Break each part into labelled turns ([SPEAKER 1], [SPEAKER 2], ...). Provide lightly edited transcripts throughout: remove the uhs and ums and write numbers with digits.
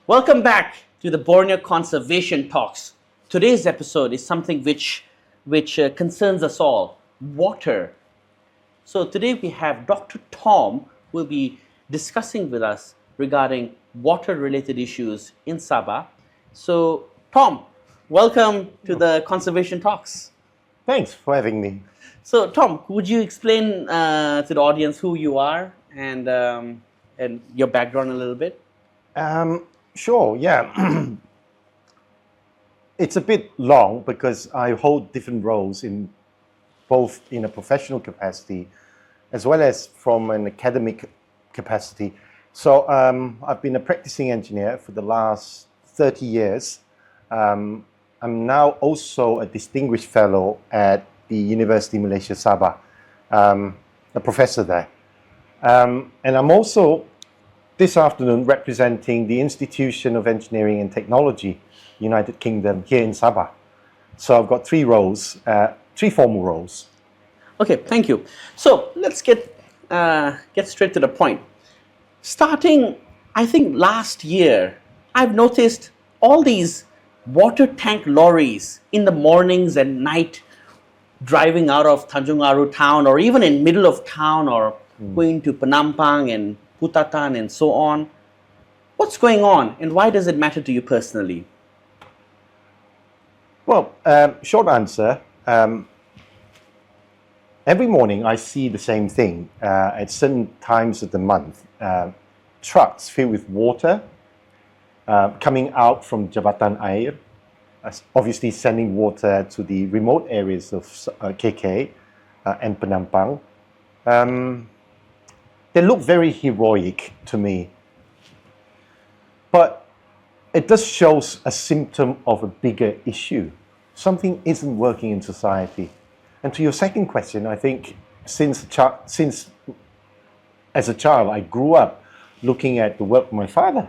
[SPEAKER 1] Welcome back to the Borneo Conservation Talks. Today's episode is something which concerns us all, water. So today we have Dr. Tom who will be discussing with us regarding water-related issues in Sabah. So Tom, welcome to the Conservation Talks.
[SPEAKER 2] Thanks for having me.
[SPEAKER 1] So Tom, would you explain to the audience who you are and your background a little bit?
[SPEAKER 2] Sure, yeah. It's a bit long because I hold different roles in both in a professional capacity as well as from an academic capacity. So I've been a practicing engineer for the last 30 years. I'm now also a distinguished fellow at the University Malaysia Sabah, a professor there. And I'm also this afternoon representing the Institution of Engineering and Technology, United Kingdom, here in Sabah. So I've got three roles, three formal roles.
[SPEAKER 1] Okay, thank you. So let's get straight to the point. Starting, I think last year, I've noticed all these water tank lorries in the mornings and night driving out of Tanjung Aru town or even in middle of town or going to Penampang and Putatan and so on. What's going on and why does it matter to you personally?
[SPEAKER 2] Well, short answer, every morning I see the same thing at certain times of the month. Trucks filled with water coming out from Jabatan Air, obviously sending water to the remote areas of KK and Penampang. They look very heroic to me, but it does show a symptom of a bigger issue. Something isn't working in society. And to your second question, I think since as a child, I grew up looking at the work of my father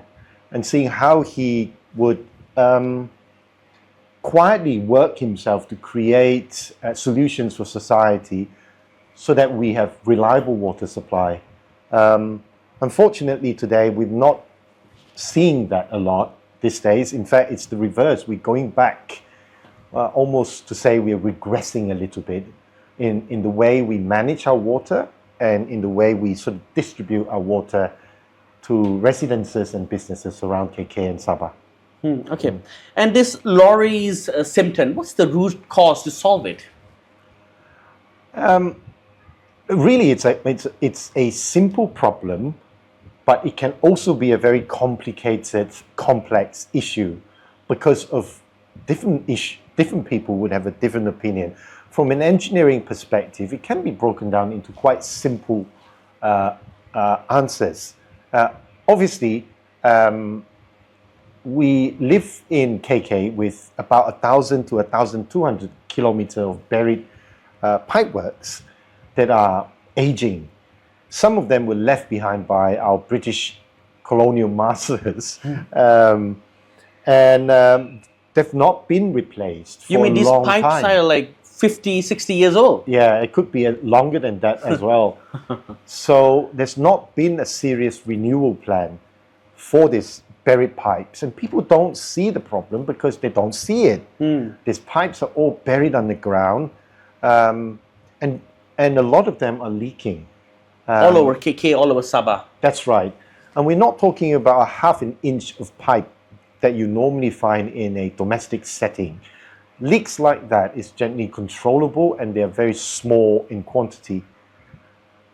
[SPEAKER 2] and seeing how he would quietly work himself to create solutions for society so that we have reliable water supply. Unfortunately, today we're not seeing that a lot these days. In fact, it's the reverse. We're going back almost to say we're regressing a little bit in the way we manage our water and in the way we sort of distribute our water to residences and businesses around KK and Sabah.
[SPEAKER 1] Okay. And this lorry's symptom, what's the root cause to solve it?
[SPEAKER 2] Really, it's a simple problem, but it can also be a very complicated, complex issue because of different people would have a different opinion. From an engineering perspective, it can be broken down into quite simple answers. Obviously, we live in KK with about 1,000 to 1,200 kilometers of buried pipeworks that are aging. Some of them were left behind by our British colonial masters, and they've not been replaced for a long time.
[SPEAKER 1] You mean these pipes are like 50, 60 years old?
[SPEAKER 2] Yeah, it could be longer than that as well. So there's not been a serious renewal plan for these buried pipes, and people don't see the problem because they don't see it. These pipes are all buried underground, and a lot of them are leaking.
[SPEAKER 1] All over KK, all over Sabah.
[SPEAKER 2] That's right. And we're not talking about a half an inch of pipe that you normally find in a domestic setting. Leaks like that is gently controllable and they're very small in quantity.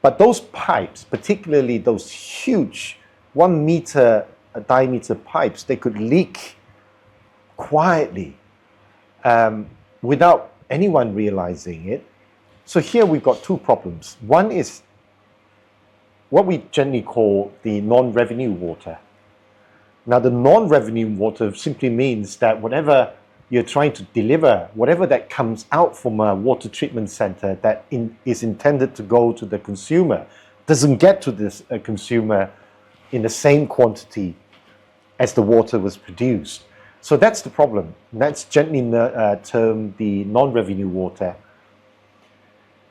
[SPEAKER 2] But those pipes, particularly those huge 1 meter diameter pipes, they could leak quietly without anyone realizing it. So here we've got two problems. One is what we generally call the non-revenue water. Now, the non-revenue water simply means that whatever you're trying to deliver, whatever that comes out from a water treatment center that is intended to go to the consumer, doesn't get to this consumer in the same quantity as the water was produced. So that's the problem. That's gently termed the non-revenue water.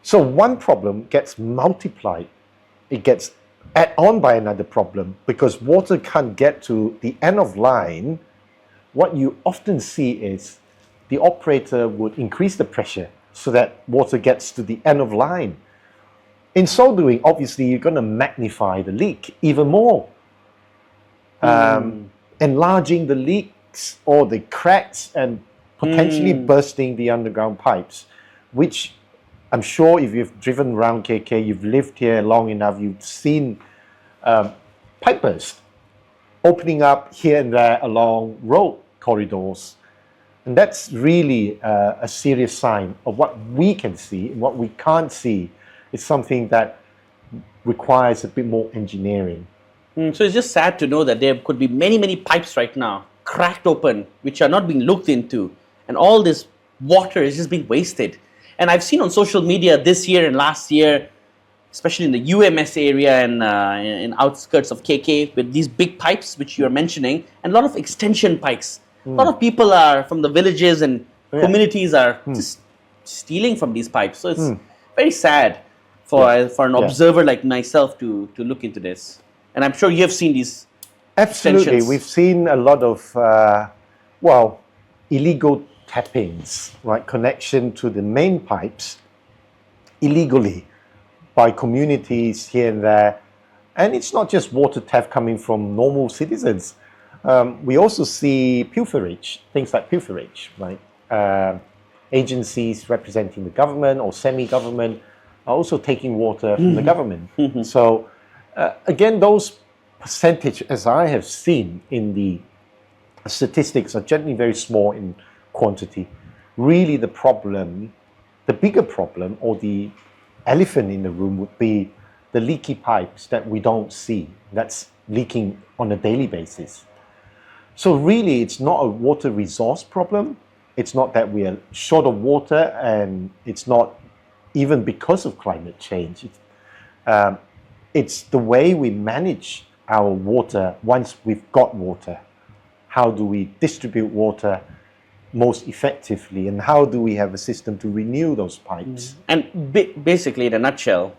[SPEAKER 2] So one problem gets multiplied. It gets add on by another problem, because water can't get to the end of line. What you often see is the operator would increase the pressure so that water gets to the end of line. In so doing, obviously, you're going to magnify the leak even more, enlarging the leaks or the cracks and potentially bursting the underground pipes, which I'm sure if you've driven around KK, you've lived here long enough, you've seen pipe burst opening up here and there along road corridors. And that's really a serious sign of what we can see. And what we can't see is something that requires a bit more engineering.
[SPEAKER 1] So it's just sad to know that there could be many, many pipes right now cracked open, which are not being looked into. And all this water is just being wasted. And I've seen on social media this year and last year, especially in the UMS area and in outskirts of KK, with these big pipes, which you're mentioning, and a lot of extension pipes. A lot of people are from the villages and communities are just stealing from these pipes. So it's very sad for an observer like myself to look into this. And I'm sure you have seen these
[SPEAKER 2] Absolutely.
[SPEAKER 1] extensions.
[SPEAKER 2] We've seen a lot of, illegal tappings, right? Connection to the main pipes illegally by communities here and there. And it's not just water theft coming from normal citizens. We also see pilferage, things like pilferage, right? Agencies representing the government or semi-government are also taking water from the government. So again, those percentage, as I have seen in the statistics, are generally very small in quantity. Really the problem, the bigger problem or the elephant in the room would be the leaky pipes that we don't see, that's leaking on a daily basis. So really, it's not a water resource problem. It's not that we are short of water, and it's not even because of climate change. It's the way we manage our water once we've got water. How do we distribute water most effectively, and how do we have a system to renew those pipes?
[SPEAKER 1] And basically, in a nutshell,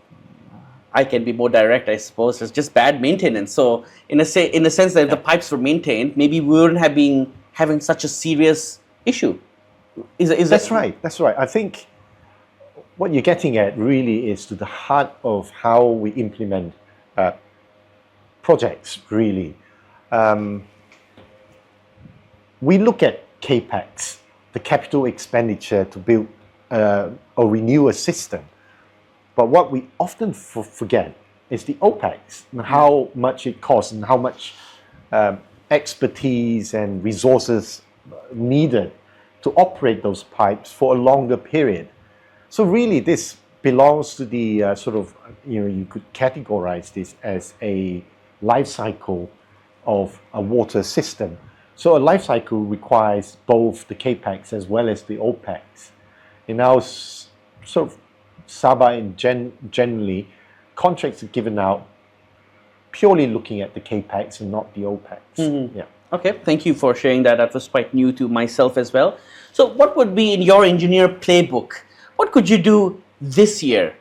[SPEAKER 1] I can be more direct, I suppose. It's just bad maintenance. So, in a sense that if the pipes were maintained, maybe we wouldn't have been having such a serious issue.
[SPEAKER 2] That's right. That's right. I think what you're getting at really is to the heart of how we implement projects. Really, we look at CAPEX, the capital expenditure to build or renew a system. But what we often forget is the OPEX, and how much it costs and how much expertise and resources needed to operate those pipes for a longer period. So really this belongs to the you could categorize this as a life cycle of a water system. So a life cycle requires both the CAPEX as well as the OPEX. In our sort of Sabah and generally, contracts are given out purely looking at the CAPEX and not the OPEX. Yeah.
[SPEAKER 1] Okay, thank you for sharing that. That was quite new to myself as well. So what would be in your engineer playbook? What could you do this year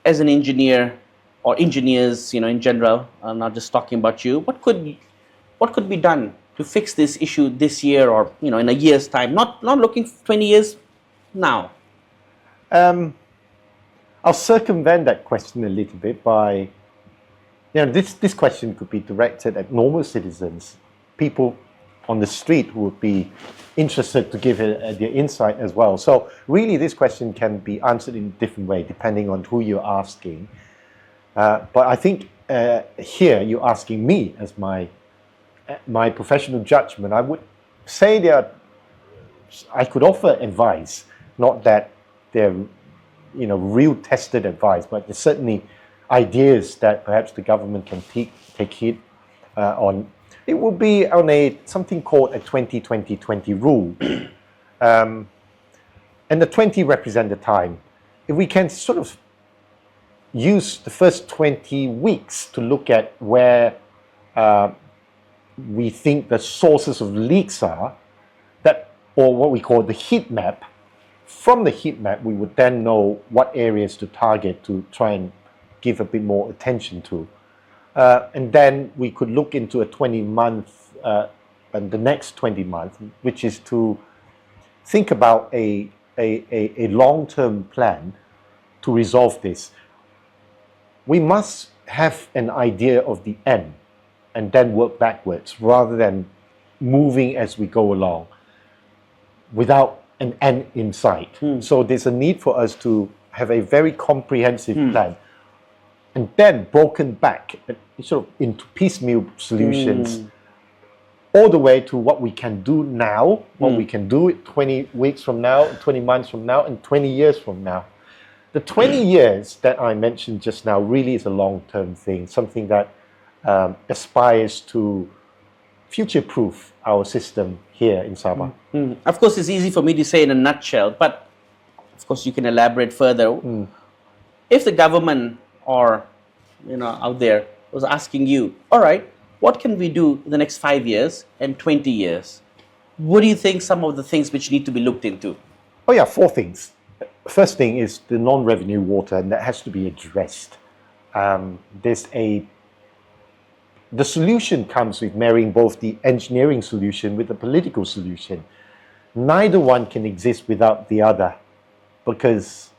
[SPEAKER 1] as an engineer or engineers, in general? I'm not just talking about you. What could be done to fix this issue this year or, in a year's time? Not looking 20 years now.
[SPEAKER 2] I'll circumvent that question a little bit by, this question could be directed at normal citizens, people on the street who would be interested to give their insight as well. So really this question can be answered in a different way depending on who you're asking. But I think here you're asking me as my professional judgment. I would say I could offer advice, not that they're real tested advice, but there's certainly ideas that perhaps the government can take heed on. It will be on something called a 20-20-20 rule. And the 20 represent the time. If we can sort of use the first 20 weeks to look at where we think the sources of leaks are, or what we call the heat map. From the heat map, we would then know what areas to target to try and give a bit more attention to. And then we could look into a 20-month and the next 20 months, which is to think about a long-term plan to resolve this. We must have an idea of the end and then work backwards rather than moving as we go along without an end in sight. So there's a need for us to have a very comprehensive plan and then broken back sort of into piecemeal solutions all the way to what we can do now, what we can do 20 weeks from now, 20 months from now, and 20 years from now. The 20 years that I mentioned just now really is a long-term thing, something that aspires to future-proof our system here in Sabah.
[SPEAKER 1] Of course, it's easy for me to say in a nutshell, but of course you can elaborate further. If the government or out there was asking you, all right, what can we do in the next 5 years and 20 years? What do you think some of the things which need to be looked into?
[SPEAKER 2] Oh yeah, 4 things. First thing is the non-revenue water, and that has to be addressed. The solution comes with marrying both the engineering solution with the political solution. Neither one can exist without the other, because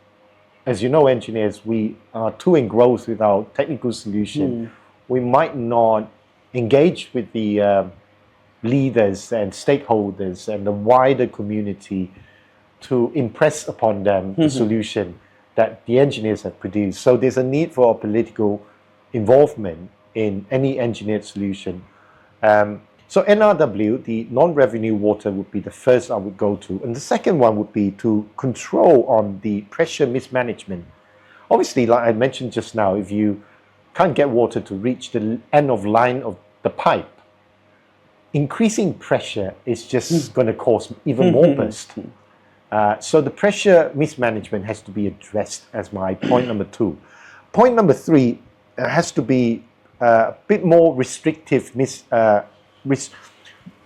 [SPEAKER 2] as you know, engineers, we are too engrossed with our technical solution. We might not engage with the leaders and stakeholders and the wider community to impress upon them the solution that the engineers have produced. So there's a need for political involvement in any engineered solution. So NRW, the non-revenue water, would be the first I would go to. And the second one would be to control on the pressure mismanagement. Obviously, like I mentioned just now, if you can't get water to reach the end of line of the pipe, increasing pressure is just going to cause even more burst. So the pressure mismanagement has to be addressed as my point number 2. Point number 3 has to be a bit more restrictive,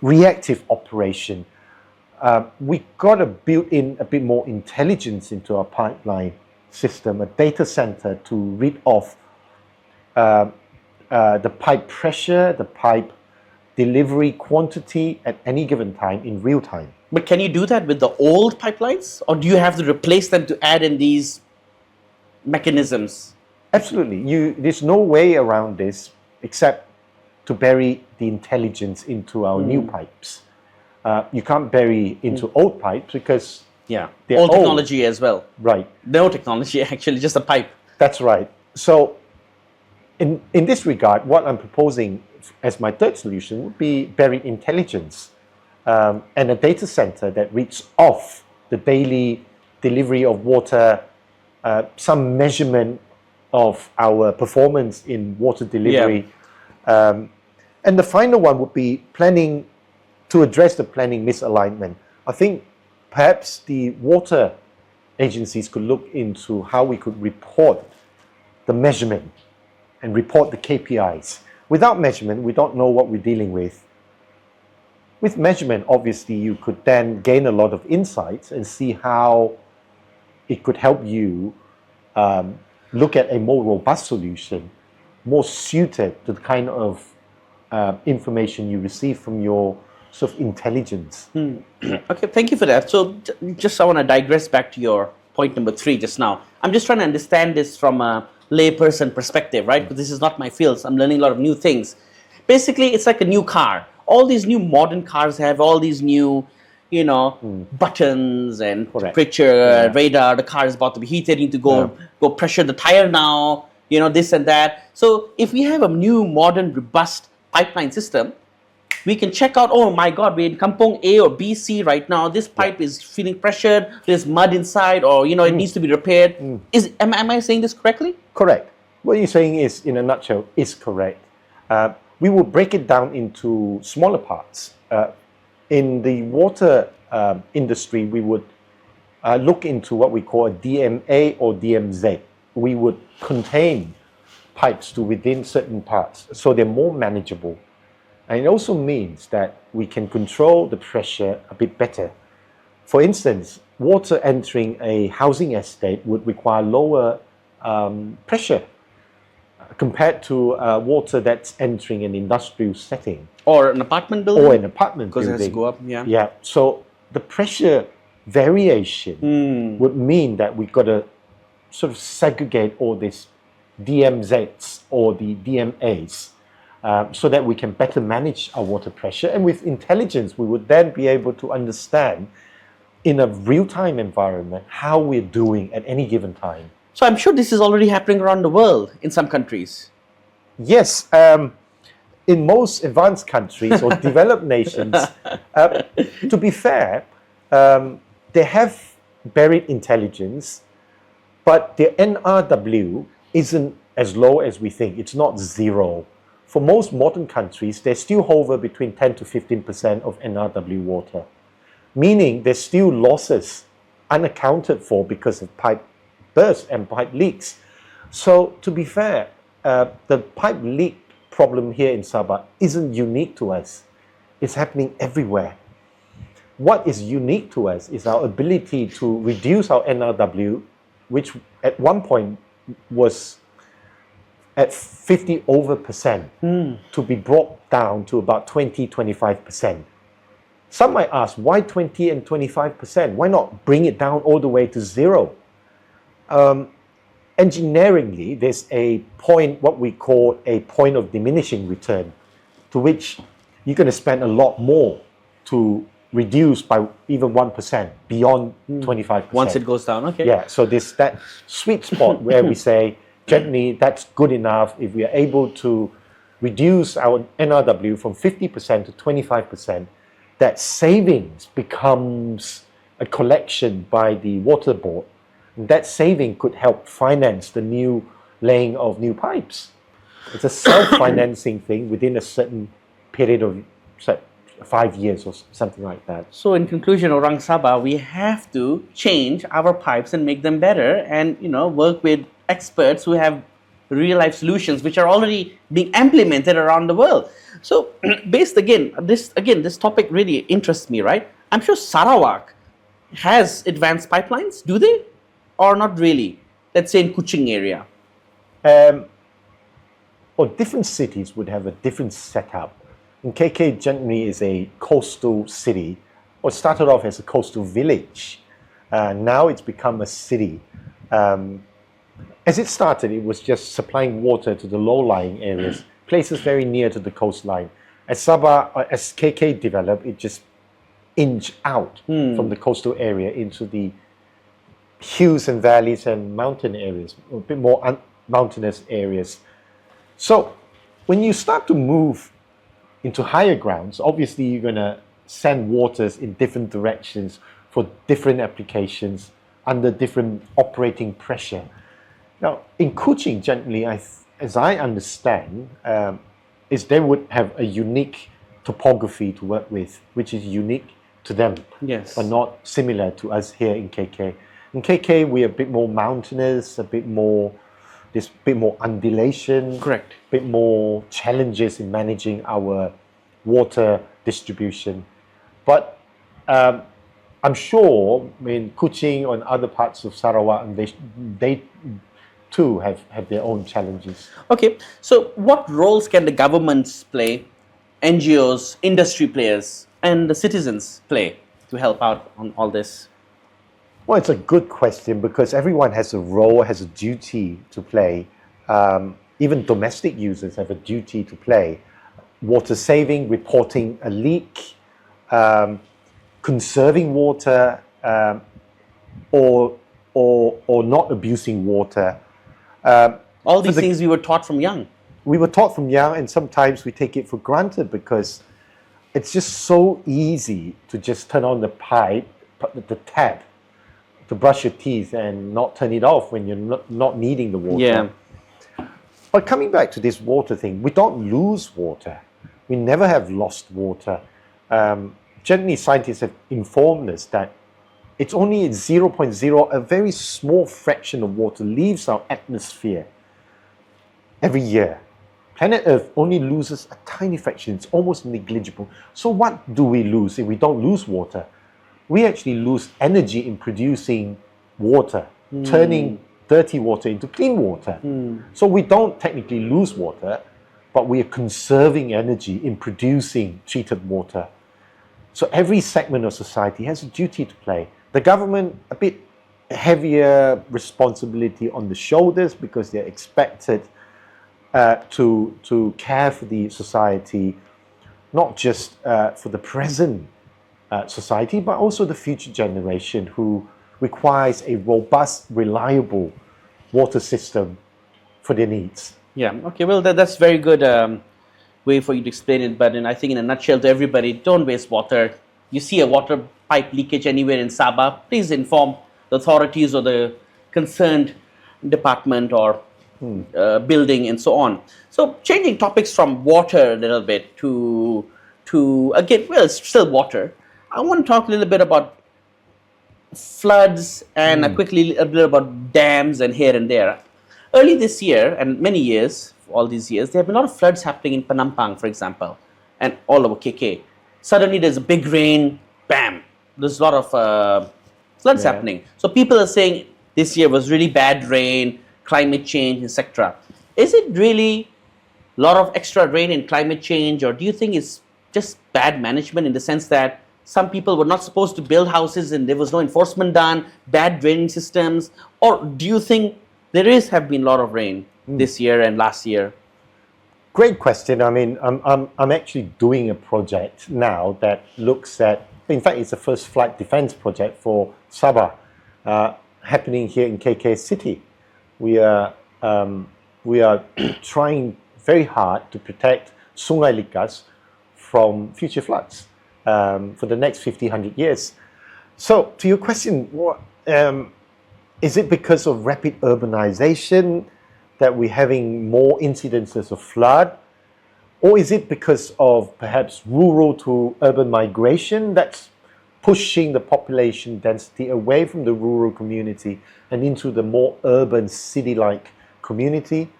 [SPEAKER 2] reactive operation. We got to build in a bit more intelligence into our pipeline system, a data center to read off the pipe pressure, the pipe delivery quantity at any given time in real time.
[SPEAKER 1] But can you do that with the old pipelines, or do you have to replace them to add in these mechanisms?
[SPEAKER 2] Absolutely. There's no way around this except to bury the intelligence into our new pipes. You can't bury into old pipes because
[SPEAKER 1] they're
[SPEAKER 2] old
[SPEAKER 1] technology as well.
[SPEAKER 2] Right.
[SPEAKER 1] No technology, actually, just a pipe.
[SPEAKER 2] That's right. So in this regard, what I'm proposing as my third solution would be bury intelligence and a data center that reads off the daily delivery of water, some measurement of our performance in water delivery. And the final one would be planning to address the planning misalignment. I think perhaps the water agencies could look into how we could report the measurement and report the KPIs. Without measurement, we don't know what we're dealing with. With measurement, obviously, you could then gain a lot of insights and see how it could help you look at a more robust solution, more suited to the kind of information you receive from your sort of intelligence.
[SPEAKER 1] Okay, thank you for that. So just I want to digress back to your point number 3 just now. I'm just trying to understand this from a layperson perspective, right? Because this is not my field, so I'm learning a lot of new things. Basically, it's like a new car. All these new modern cars have all these new, buttons and temperature, radar. The car is about to be heated. You need to go pressure the tire now, this and that. So if we have a new modern robust pipeline system, we can check out, oh my God, we're in Kampong A or B, C right now. This pipe is feeling pressured. There's mud inside, or it needs to be repaired. Am I saying this correctly?
[SPEAKER 2] Correct. What you're saying is, in a nutshell, is correct. We will break it down into smaller parts. In the water industry, we would look into what we call a DMA or DMZ. We would contain pipes to within certain parts, so they're more manageable. And it also means that we can control the pressure a bit better. For instance, water entering a housing estate would require lower pressure. compared to water that's entering an industrial setting
[SPEAKER 1] Or an apartment building?
[SPEAKER 2] or an apartment
[SPEAKER 1] Because it
[SPEAKER 2] building.
[SPEAKER 1] has to go up, yeah.
[SPEAKER 2] Yeah, so the pressure variation would mean that we've got to sort of segregate all these DMZs or the DMAs so that we can better manage our water pressure. And with intelligence, we would then be able to understand in a real-time environment how we're doing at any given time.
[SPEAKER 1] So I'm sure this is already happening around the world in some countries.
[SPEAKER 2] Yes, in most advanced countries or developed nations, to be fair, they have buried intelligence, but their NRW isn't as low as we think. It's not zero. For most modern countries, they still hover between 10 to 15% of NRW water, meaning there's still losses unaccounted for because of pipe bursts and pipe leaks. So to be fair, the pipe leak problem here in Sabah isn't unique to us. It's happening everywhere. What is unique to us is our ability to reduce our NRW, which at one point was at 50% to be brought down to about 20-25%. Some might ask, why 20 and 25%? Why not bring it down all the way to zero? Engineeringly, there's a point, what we call a point of diminishing return, to which you're going to spend a lot more to reduce by even 1% beyond 25%.
[SPEAKER 1] Once it goes down, okay.
[SPEAKER 2] Yeah, so there's that sweet spot where we say, gently, that's good enough. If we are able to reduce our NRW from 50% to 25%, that savings becomes a collection by the water board. And that saving could help finance the new laying of new pipes. It's a self-financing thing within a certain period of 5 years or something like that.
[SPEAKER 1] So in conclusion, orang Sabah, we have to change our pipes and make them better, and work with experts who have real life solutions which are already being implemented around the world. So this topic really interests me, right? I'm sure Sarawak has advanced pipelines, do they? Or not really? Let's say in Kuching area.
[SPEAKER 2] Or different cities would have a different setup. And KK generally is a coastal city, or started off as a coastal village. Now it's become a city. As it started, it was just supplying water to the low-lying areas, places very near to the coastline. As KK developed, it just inched out from the coastal area into the hills and valleys and mountain areas, a bit more mountainous areas. So when you start to move into higher grounds, obviously you're going to send waters in different directions for different applications under different operating pressure. Now, in Kuching, generally, as I understand, is they would have a unique topography to work with, which is unique to them,
[SPEAKER 1] Yes.
[SPEAKER 2] but not similar to us here in KK. In KK, we're a bit more mountainous, there's a bit more undulation,
[SPEAKER 1] Correct.
[SPEAKER 2] a bit more challenges in managing our water distribution. But I'm sure, Kuching and other parts of Sarawak, and they too have their own challenges.
[SPEAKER 1] Okay, so what roles can the governments play, NGOs, industry players, and the citizens play to help out on all this?
[SPEAKER 2] Well, it's a good question because everyone has a role, has a duty to play. Even domestic users have a duty to play. Water saving, reporting a leak, conserving water, or not abusing water.
[SPEAKER 1] All these things we were taught from young.
[SPEAKER 2] We were taught from young, and sometimes we take it for granted because it's just so easy to just turn on the pipe, the tap, to brush your teeth and not turn it off when you're not needing the water.
[SPEAKER 1] Yeah.
[SPEAKER 2] But coming back to this water thing, we don't lose water. We never have lost water. Generally, scientists have informed us that it's only 0.0, a very small fraction of water leaves our atmosphere every year. Planet Earth only loses a tiny fraction. It's almost negligible. So what do we lose if we don't lose water? We actually lose energy in producing water, turning dirty water into clean water. So we don't technically lose water, but we are conserving energy in producing treated water. So every segment of society has a duty to play. The government, a bit heavier responsibility on the shoulders because they're expected to care for the society, not just for the present society, but also the future generation who requires a robust, reliable water system for their needs.
[SPEAKER 1] Yeah, okay, well, that's very good way for you to explain it, but I think in a nutshell to everybody, don't waste water. You see a water pipe leakage anywhere in Sabah, please inform the authorities or the concerned department or building and so on. So changing topics from water a little bit to again, well, it's still water. I want to talk a little bit about floods and quickly a little about dams and here and there. Early this year and many years, all these years, there have been a lot of floods happening in Penampang, for example, and all over KK. Suddenly there's a big rain, bam, there's a lot of floods happening. So people are saying this year was really bad rain, climate change, etc. Is it really a lot of extra rain and climate change, or do you think it's just bad management in the sense that some people were not supposed to build houses and there was no enforcement done, bad draining systems, or do you think have been a lot of rain this year and last year?
[SPEAKER 2] Great question. I mean, I'm actually doing a project now that looks at, in fact, it's the first flood defense project for Sabah, happening here in KK City. We are trying very hard to protect Sungai Likas from future floods for the next 100 years. So, to your question, is it because of rapid urbanization that we're having more incidences of flood? Or is it because of perhaps rural to urban migration that's pushing the population density away from the rural community and into the more urban city-like community?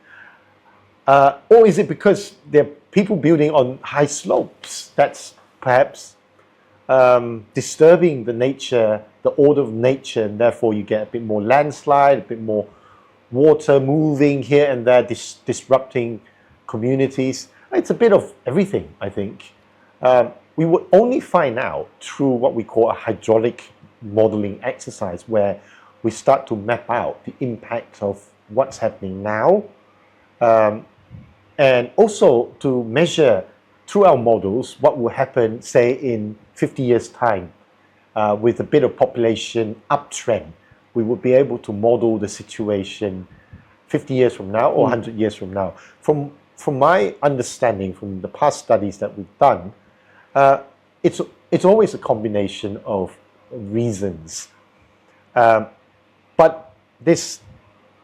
[SPEAKER 2] Or is it because there are people building on high slopes that's perhaps disturbing the nature, the order of nature, and therefore you get a bit more landslide, a bit more water moving here and there, disrupting communities? It's a bit of everything, I think. We would only find out through what we call a hydraulic modeling exercise, where we start to map out the impact of what's happening now, and also to measure through our models what will happen, say, in 50 years' time with a bit of population uptrend. We would be able to model the situation 50 years from now or 100 years from now. From my understanding from the past studies that we've done, it's always a combination of reasons. But there's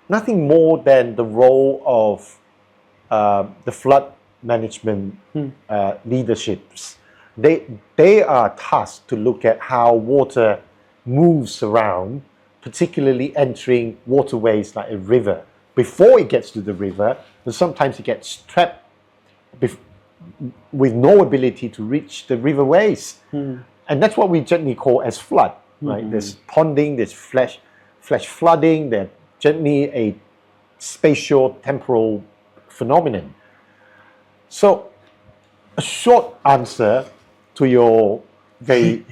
[SPEAKER 2] nothing more than the role of the flood management leaderships. They are tasked to look at how water moves around, particularly entering waterways like a river. Before it gets to the river, and sometimes it gets trapped with no ability to reach the riverways. And that's what we generally call as flood, right? There's ponding, there's flash flooding, there's generally a spatial temporal phenomenon. So a short answer to your very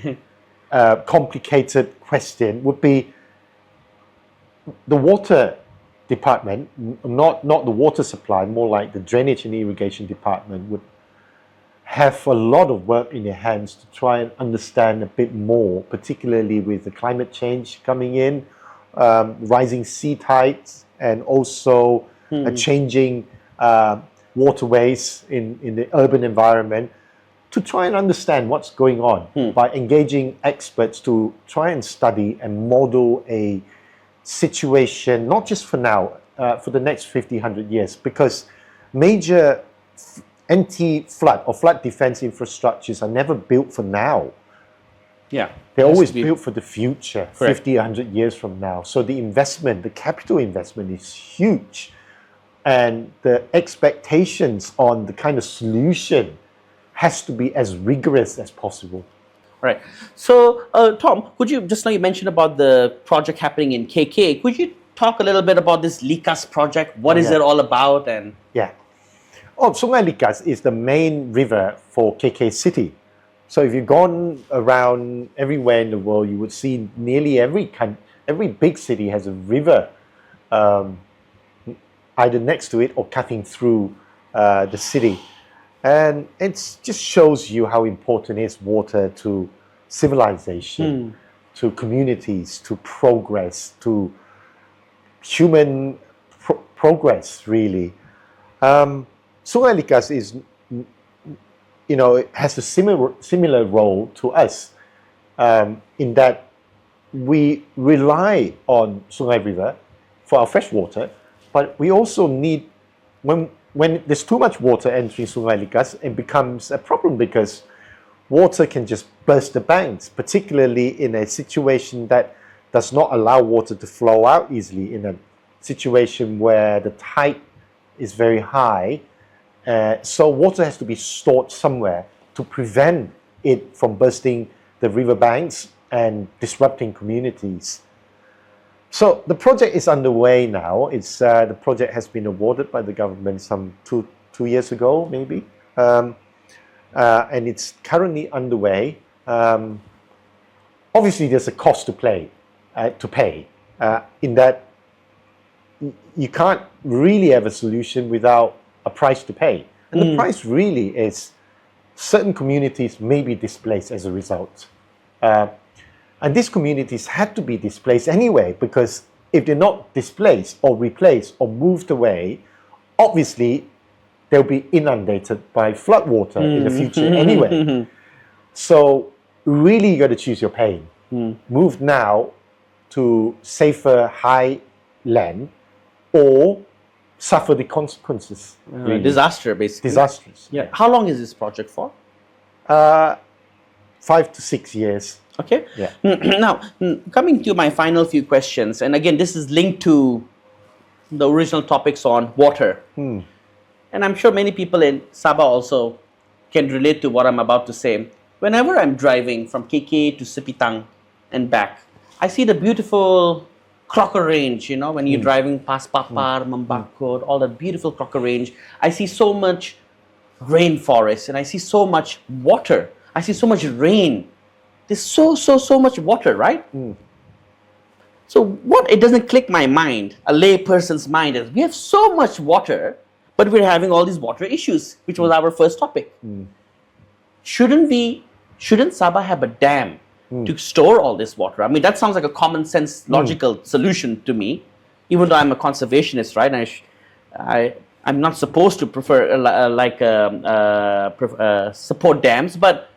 [SPEAKER 2] complicated question would be the water department, not the water supply, more like the drainage and irrigation department, would have a lot of work in their hands to try and understand a bit more, particularly with the climate change coming in, rising sea tides, and also changing waterways in the urban environment, to try and understand what's going on by engaging experts to try and study and model a situation, not just for now, for the next 50, 100 years, because major anti-flood or flood defense infrastructures are never built for now.
[SPEAKER 1] Yeah,
[SPEAKER 2] they're always built for the future,
[SPEAKER 1] correct.
[SPEAKER 2] 50, 100 years from now. So the investment, the capital investment is huge. And the expectations on the kind of solution has to be as rigorous as possible.
[SPEAKER 1] Right. So, Tom, could you, just now you mentioned about the project happening in KK, could you talk a little bit about this Likas project? What is
[SPEAKER 2] yeah.
[SPEAKER 1] it all about? And
[SPEAKER 2] Yeah. Sungai Likas is the main river for KK City. So if you've gone around everywhere in the world, you would see nearly every big city has a river either next to it or cutting through the city. And it just shows you how important is water to civilization, to communities, to progress, to human progress, really. Sungai Likas is, it has a similar role to us in that we rely on Sungai River for our fresh water, but we also need, when there's too much water entering Sungai Likas, it becomes a problem because water can just burst the banks, particularly in a situation that does not allow water to flow out easily, in a situation where the tide is very high. So water has to be stored somewhere to prevent it from bursting the riverbanks and disrupting communities. So the project is underway now. The project has been awarded by the government some two years ago, maybe, and it's currently underway. Obviously, there's a cost to pay, in that you can't really have a solution without a price to pay. And the price really is certain communities may be displaced as a result. And these communities had to be displaced anyway, because if they're not displaced or replaced or moved away, obviously they'll be inundated by floodwater in the future anyway. So really you got to choose your pain. Move now to safer high land, or suffer the consequences. Really.
[SPEAKER 1] Disaster, basically.
[SPEAKER 2] Disastrous.
[SPEAKER 1] Yeah. How long is this project for?
[SPEAKER 2] 5 to 6 years.
[SPEAKER 1] Okay.
[SPEAKER 2] Yeah.
[SPEAKER 1] Now, coming to my final few questions, and again, this is linked to the original topics on water. And I'm sure many people in Sabah also can relate to what I'm about to say. Whenever I'm driving from KK to Sipitang and back, I see the beautiful Crocker Range, when you're driving past Papar, Mambakot, all that beautiful Crocker Range. I see so much rainforest, and I see so much water. I see so much rain. There's so much water, right? So what it doesn't click my mind, a lay person's mind, is we have so much water, but we're having all these water issues, which was our first topic. Shouldn't Sabah have a dam to store all this water? I mean, that sounds like a common sense, logical solution to me, even though I'm a conservationist, right? I'm not supposed to prefer support dams, but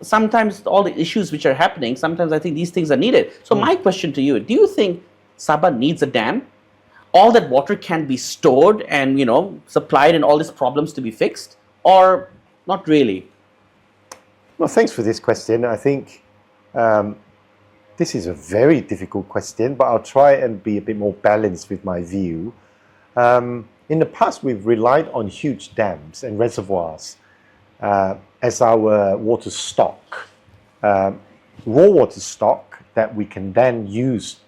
[SPEAKER 1] sometimes all the issues which are happening, sometimes I think these things are needed. So my question to you, do you think Sabah needs a dam? All that water can be stored and, supplied, and all these problems to be fixed, or not really?
[SPEAKER 2] Well, thanks for this question. I think this is a very difficult question, but I'll try and be a bit more balanced with my view. In the past, we've relied on huge dams and reservoirs as our water stock, raw water stock that we can then use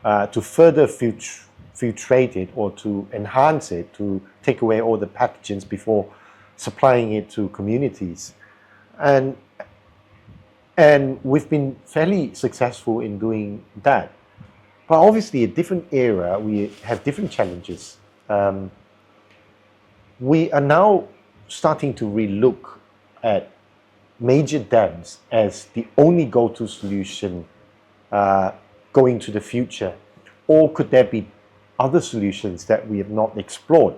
[SPEAKER 2] to further filtrate it or to enhance it, to take away all the pathogens before supplying it to communities. And we've been fairly successful in doing that. But obviously, a different era, we have different challenges. We are now starting to relook at major dams as the only go-to solution going to the future. Or could there be other solutions that we have not explored?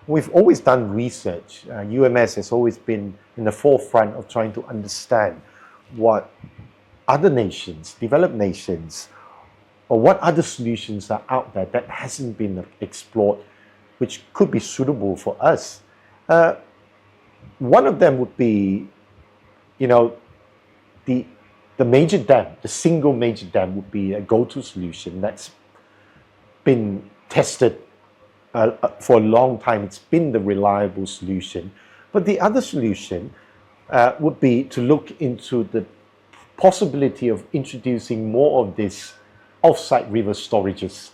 [SPEAKER 2] We've always done research. UMS has always been in the forefront of trying to understand what other nations, developed nations, or what other solutions are out there that hasn't been explored, which could be suitable for us. One of them would be, the major dam, the single major dam would be a go-to solution that's been tested for a long time. It's been the reliable solution. But the other solution would be to look into the possibility of introducing more of this off-site river storages.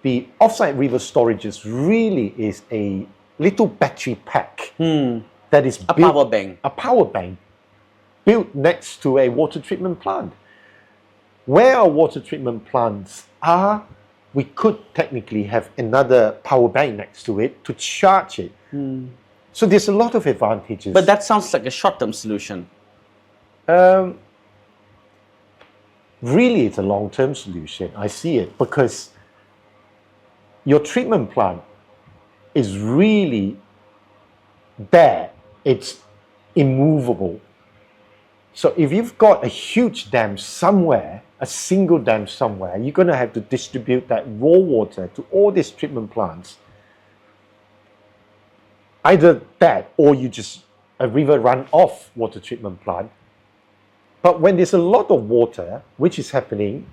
[SPEAKER 2] The off-site river storages really is a little battery pack that is
[SPEAKER 1] A power bank.
[SPEAKER 2] A power bank built next to a water treatment plant. Where our water treatment plants are, we could technically have another power bank next to it to charge it. So there's a lot of advantages.
[SPEAKER 1] But that sounds like a short-term solution.
[SPEAKER 2] Really, it's a long-term solution. I see it because your treatment plant is really there. It's immovable. So if you've got a huge dam somewhere, a single dam somewhere, you're going to have to distribute that raw water to all these treatment plants. Either that or you just a river run-off water treatment plant. But when there's a lot of water, which is happening,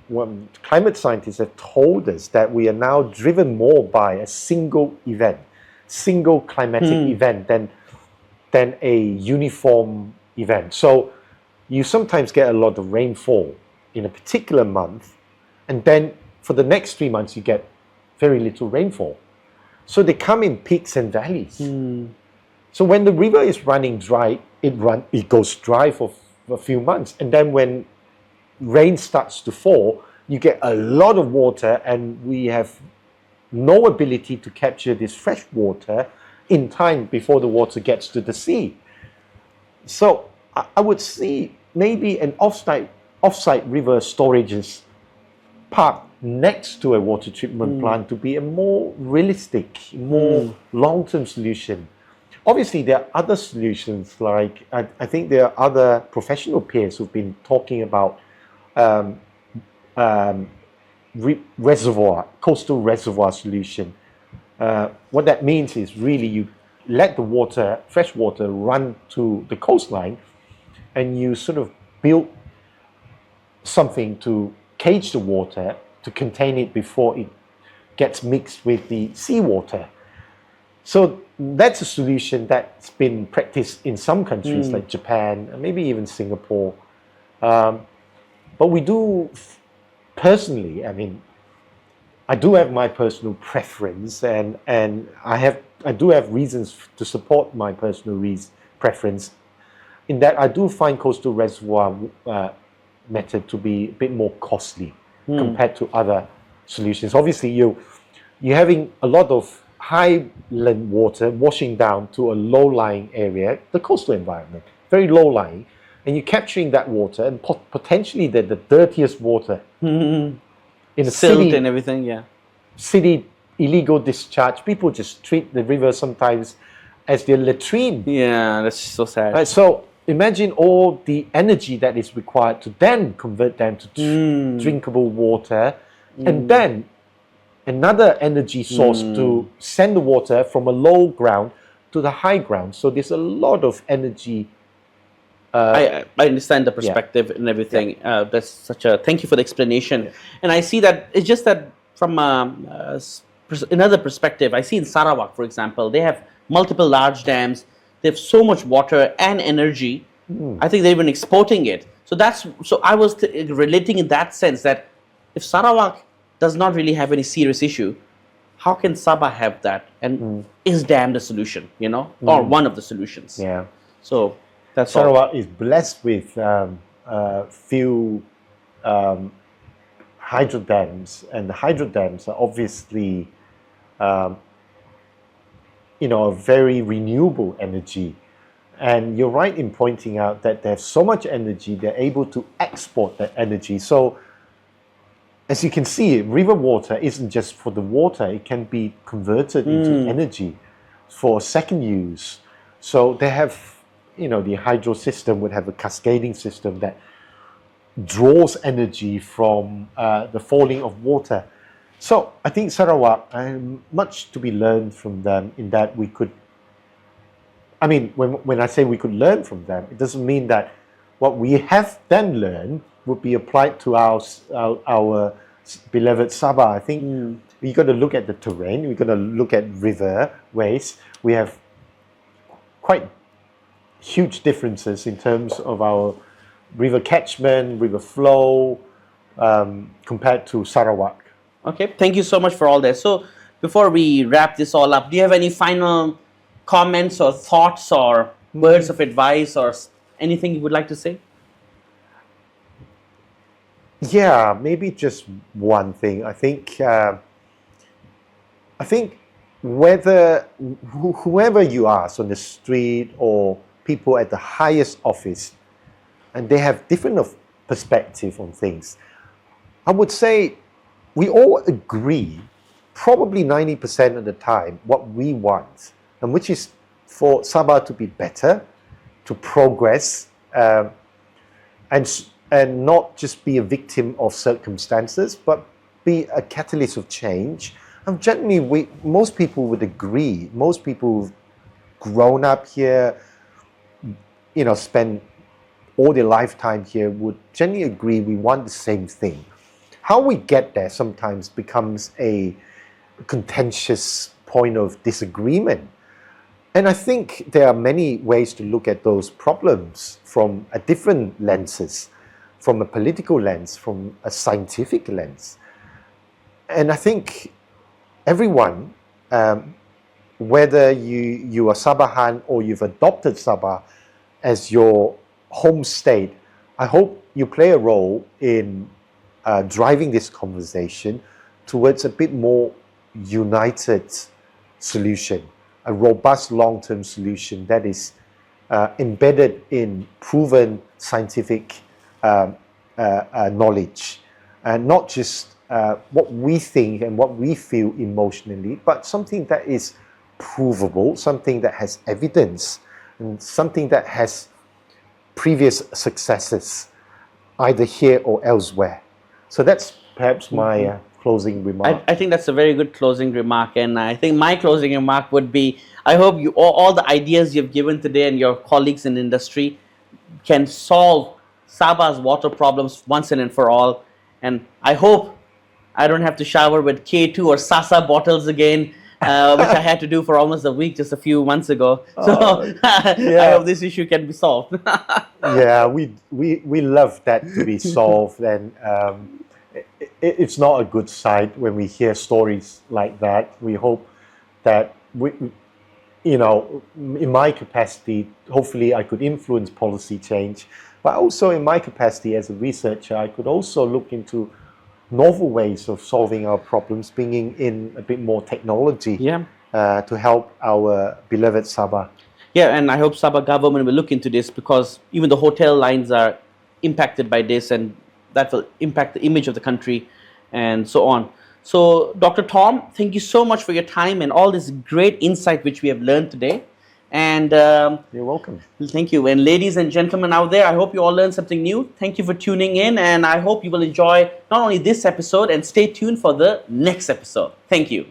[SPEAKER 2] climate scientists have told us that we are now driven more by a single event, single climatic event than a uniform event. So you sometimes get a lot of rainfall in a particular month, and then for the next 3 months you get very little rainfall. So they come in peaks and valleys. So when the river is running dry, it goes dry for a few months, and then when rain starts to fall, you get a lot of water, and we have no ability to capture this fresh water in time before the water gets to the sea. So I would see maybe an off-site river storages park next to a water treatment plant to be a more realistic, more long-term solution. Obviously, there are other solutions, like I think there are other professional peers who've been talking about coastal reservoir solution. What that means is really you let the water, fresh water, run to the coastline, and you sort of build something to cage the water to contain it before it gets mixed with the seawater. So that's a solution that's been practiced in some countries like Japan and maybe even Singapore. But we do, personally, I mean, I do have my personal preference, and I do have reasons to support my personal preference, in that I do find coastal reservoir method to be a bit more costly compared to other solutions. Obviously, you're having a lot of highland water washing down to a low-lying area, the coastal environment, very low-lying, and you're capturing that water, and potentially the dirtiest water in a
[SPEAKER 1] Silt
[SPEAKER 2] city
[SPEAKER 1] and everything, yeah.
[SPEAKER 2] City illegal discharge. People just treat the river sometimes as their latrine.
[SPEAKER 1] Yeah, that's so sad.
[SPEAKER 2] Right, so imagine all the energy that is required to then convert them to drinkable water, and then another energy source to send the water from a low ground to the high ground. So there's a lot of energy.
[SPEAKER 1] I understand the perspective and everything. That's such a thank you for the explanation. And I see that it's just that from another perspective, I see in Sarawak, for example, they have multiple large dams. They have so much water and energy. I think they're even exporting it. So I was relating in that sense that if Sarawak does not really have any serious issue, how can Sabah have that? And is dam the solution, or one of the solutions?
[SPEAKER 2] Yeah.
[SPEAKER 1] So that's
[SPEAKER 2] Sarawak is blessed with few hydro dams, and the hydro dams are obviously, a very renewable energy. And you're right in pointing out that they have so much energy, they're able to export that energy. So, as you can see, river water isn't just for the water, it can be converted into energy for second use. So they have, the hydro system would have a cascading system that draws energy from the falling of water. So I think Sarawak, much to be learned from them in that we could, when I say we could learn from them, it doesn't mean that what we have then learned would be applied to our beloved Sabah. I think we got to look at the terrain, we got to look at river ways. We have quite huge differences in terms of our river catchment, river flow, compared to Sarawak.
[SPEAKER 1] Okay, thank you so much for all that. So before we wrap this all up, do you have any final comments or thoughts or words of advice or anything you would like to say?
[SPEAKER 2] Yeah, maybe just one thing. I think whether whoever you ask on the street or people at the highest office, and they have different of perspective on things, I would say we all agree, probably 90% of the time, what we want, and which is for Sabah to be better, to progress, and not just be a victim of circumstances, but be a catalyst of change. And generally, most people would agree. Most people who've grown up here, spend all their lifetime here, would generally agree we want the same thing. How we get there sometimes becomes a contentious point of disagreement. And I think there are many ways to look at those problems from a different lenses, from a political lens, from a scientific lens. And I think everyone, whether you are Sabahan or you've adopted Sabah as your home state, I hope you play a role in driving this conversation towards a bit more united solution, a robust long-term solution that is embedded in proven scientific knowledge, and not just what we think and what we feel emotionally, but something that is provable, something that has evidence, and something that has previous successes, either here or elsewhere. So that's perhaps my closing remark.
[SPEAKER 1] I think that's a very good closing remark, and I think my closing remark would be, I hope you all the ideas you've given today and your colleagues in industry can solve Sabah's water problems once and for all. And I hope I don't have to shower with K2 or Sasa bottles again, which I had to do for almost a week just a few months ago. So I hope this issue can be solved.
[SPEAKER 2] Yeah, we love that to be solved, and it's not a good sight when we hear stories like that. We hope that in my capacity, hopefully I could influence policy change, but also in my capacity as a researcher, I could also look into novel ways of solving our problems, bringing in a bit more technology to help our beloved Sabah.
[SPEAKER 1] Yeah, and I hope Sabah government will look into this, because even the hotel lines are impacted by this, and that will impact the image of the country and so on. So, Dr. Tom, thank you so much for your time and all this great insight which we have learned today. And
[SPEAKER 2] you're welcome.
[SPEAKER 1] Thank you. And ladies and gentlemen out there, I hope you all learned something new. Thank you for tuning in, and I hope you will enjoy not only this episode, and stay tuned for the next episode. Thank you.